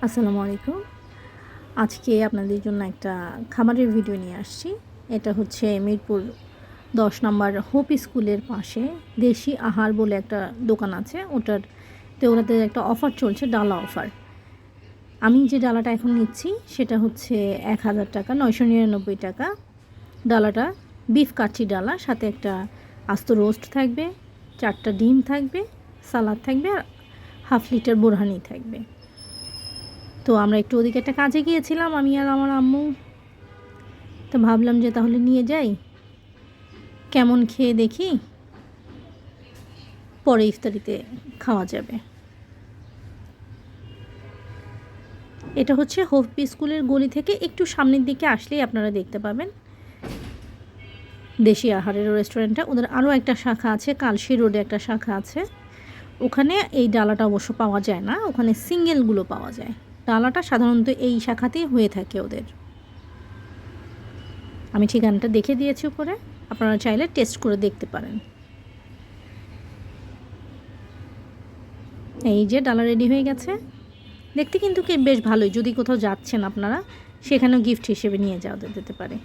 আসসালামু আলাইকুম। আজকে আপনাদের জন্য একটা খাবারের ভিডিও নিয়ে আসছি। এটা হচ্ছে মিরপুর ১০ নাম্বার হোপ স্কুলের পাশে দেশি আহার বলে একটা দোকান আছে। ওটাতে একটা অফার চলছে, ডালা অফার। আমি যে ডালাটা এখন নিচ্ছি সেটা হচ্ছে ৳১,০০০, ৳৯৯৯। ডালাটা বিফ কাচ্চি ডালা, সাথে একটা আস্ত রোস্ট থাকবে, ৪ টা ডিম থাকবে, সালাদ থাকবে আর ১/২ লিটার বোরহানি থাকবে। তো আমরা একটু ওদিকে একটা কাজে গিয়েছিলাম, আমি আর আমার আম্মু। তো ভাবলাম যে তাহলে নিয়ে যাই, কেমন খেয়ে দেখি, পরে ইফতারিতে খাওয়া যাবে। এটা হচ্ছে হোপ স্কুলের গলি থেকে একটু সামনের দিকে আসলেই আপনারা দেখতে পাবেন দেশি আহারের রেস্টুরেন্টটা। ওদের আরও একটা শাখা আছে, কালশি রোডে একটা শাখা আছে। ওখানে এই ডালাটা অবশ্য পাওয়া যায় না, ওখানে সিঙ্গেলগুলো পাওয়া যায়। ডালাটা সাধারণত এই শাখাতেই হয়ে থাকে ওদের। আমি ঠিকানাটা দেখে দিয়েছি উপরে, আপনারা চাইলে টেস্ট করে দেখতে পারেন। এই যে ডালা রেডি হয়ে গেছে। দেখতে কিন্তু বেশ ভালোই। যদি কোথাও যাচ্ছেন আপনারা, সেখানেও গিফট হিসেবে নিয়ে যাওয়া যেতে পারে।